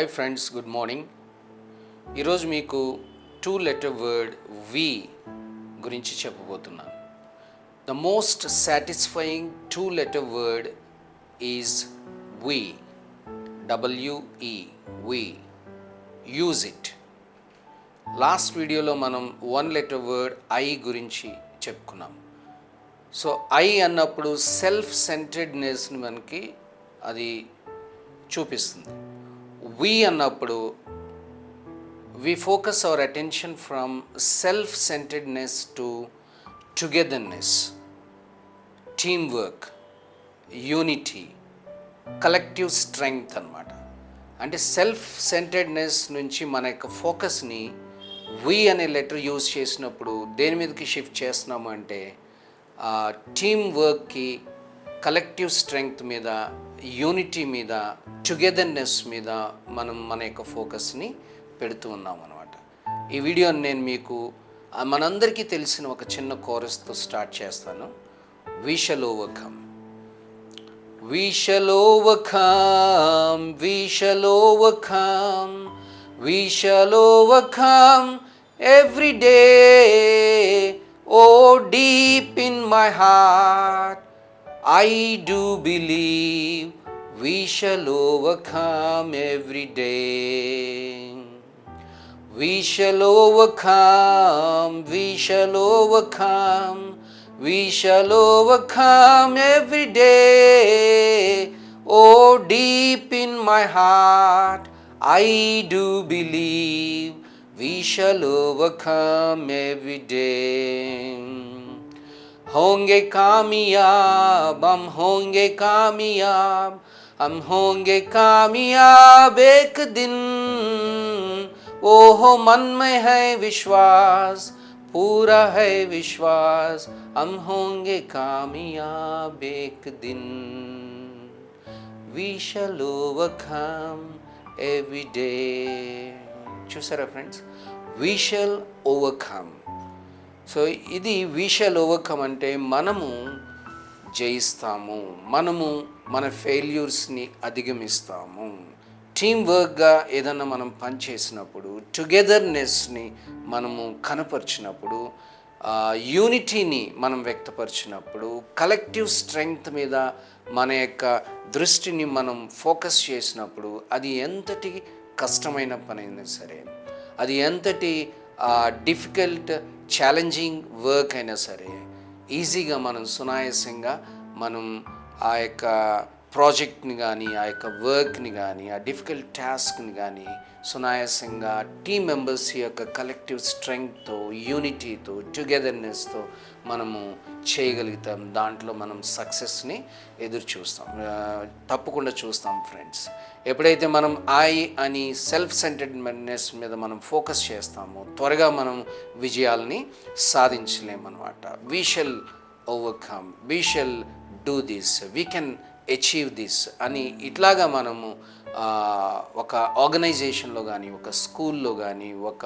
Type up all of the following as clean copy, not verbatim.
Hi friends, good morning. ఈరోజు మీకు 2-letter word we గురించి చెప్పబోతున్నాను. The most satisfying 2-letter word is we. WE, we. Use it. Last వీడియోలో మనం 1-letter word I గురించి చెప్పుకున్నాం. సో ఐ అన్నప్పుడు సెల్ఫ్ సెంటర్డ్నెస్ని మనకి అది చూపిస్తుంది. వి అన్నప్పుడు we focus our attention from self centredness to togetherness, team work, unity, collective strength అన్నమాట. అంటే సెల్ఫ్ సెంటర్డ్నెస్ నుంచి మన యొక్క ఫోకస్ని వి అనే లెటర్ యూజ్ చేసినప్పుడు దేని మీదకి షిఫ్ట్ చేస్తున్నాము అంటే టీమ్ వర్క్కి, కలెక్టివ్ స్ట్రెంగ్త్ మీద, యూనిటీ మీద, టుగెదర్నెస్ మీద మనం మన యొక్క ఫోకస్ని పెడుతూ ఉన్నాం అన్నమాట. ఈ వీడియోని నేను మీకు మనందరికీ తెలిసిన ఒక చిన్న కోరస్తో స్టార్ట్ చేస్తాను. We shall overcome. We shall overcome. We shall overcome. We shall overcome every day. Oh, deep in my heart I do believe we shall overcome every day. We shall overcome, we shall overcome, we shall overcome every day. Oh, deep in my heart I do believe we shall overcome every day. होंगे कामयाब, हम होंगे कामयाब, हम होंगे कामयाब एक दिन. ओह मन में है विश्वास, पूरा है विश्वास, हम होंगे कामयाब एक दिन. We shall overcome every day. చూసారా friends, we shall overcome. So ఇది we shall overcome అంటే మనము జయిస్తాము, మనము మన ఫెయిల్యూర్స్ని అధిగమిస్తాము. టీమ్ వర్క్గా ఏదన్నా మనం పనిచేసినప్పుడు, టుగెదర్నెస్ని మనము కనపరిచినప్పుడు, యూనిటీని మనం వ్యక్తపరిచినప్పుడు, కలెక్టివ్ స్ట్రెంగ్త్ మీద మన యొక్క దృష్టిని మనం ఫోకస్ చేసినప్పుడు, అది ఎంతటి కష్టమైన పని అయినా సరే, అది ఎంతటి డిఫికల్ట్ ఛాలెంజింగ్ వర్క్ అయినా సరే, ఈజీగా మనం సునాయాసంగా మనం ఆ యొక్క ప్రాజెక్ట్ని కానీ, ఆ యొక్క వర్క్ని కానీ, ఆ డిఫికల్ట్ టాస్క్ని కానీ సునాయాసంగా టీమ్ మెంబర్స్ యొక్క కలెక్టివ్ స్ట్రెంగ్త్తో, యూనిటీతో, టుగెదర్నెస్తో మనము చేయగలుగుతాం. దాంట్లో మనం సక్సెస్ని తప్పకుండా చూస్తాం ఫ్రెండ్స్. ఎప్పుడైతే మనం ఐ అని సెల్ఫ్ సెంటర్డ్నెస్ మీద మనం ఫోకస్ చేస్తామో త్వరగా మనం విజయాలని సాధించలేమన్నమాట. We shall overcome, we shall do this, we can achieve this అని ఇట్లాగా మనము ఒక ఆర్గనైజేషన్లో కానీ, ఒక స్కూల్లో కానీ, ఒక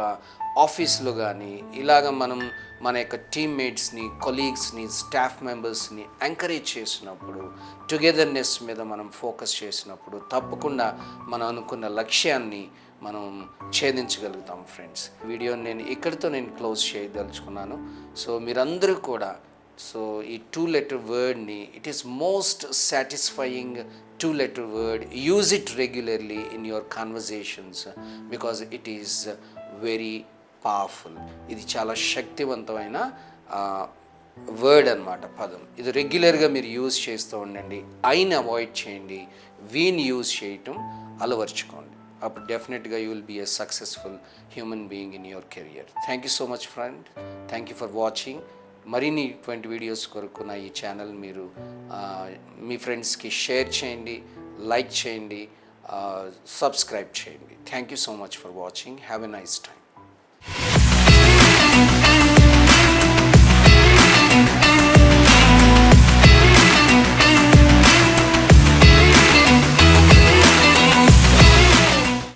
ఆఫీస్లో కానీ ఇలాగ మనం మన యొక్క టీమ్మేట్స్ని, కొలీగ్స్ని, స్టాఫ్ మెంబర్స్ని ఎంకరేజ్ చేసినప్పుడు, టుగెదర్నెస్ మీద మనం ఫోకస్ చేసినప్పుడు తప్పకుండా మనం అనుకున్న లక్ష్యాన్ని మనం ఛేదించగలుగుతాం ఫ్రెండ్స్. వీడియోని నేను ఇక్కడితో క్లోజ్ చేయదలుచుకున్నాను. సో మీరందరూ కూడా ఈ 2-letter వర్డ్ని, it is most satisfying 2-letter word. Use it regularly in your conversations because it is very powerful. ఇది చాలా శక్తివంతమైన వర్డ్ అన్నమాట, పదం. ఇది రెగ్యులర్గా మీరు యూజ్ చేస్తూ ఉండండి. ఐని అవాయిడ్ చేయండి, వీని యూజ్ చేయటం అలవర్చుకోండి. అప్పుడు డెఫినెట్గా you will be a successful human being in your career. Thank you so much friend. Thank you for watching. మరిన్ని ఇటువంటి వీడియోస్ కొరకు నా ఈ ఛానల్ మీరు మీ ఫ్రెండ్స్కి షేర్ చేయండి, లైక్ చేయండి, సబ్స్క్రైబ్ చేయండి. Thank you so much for watching. Have a nice time.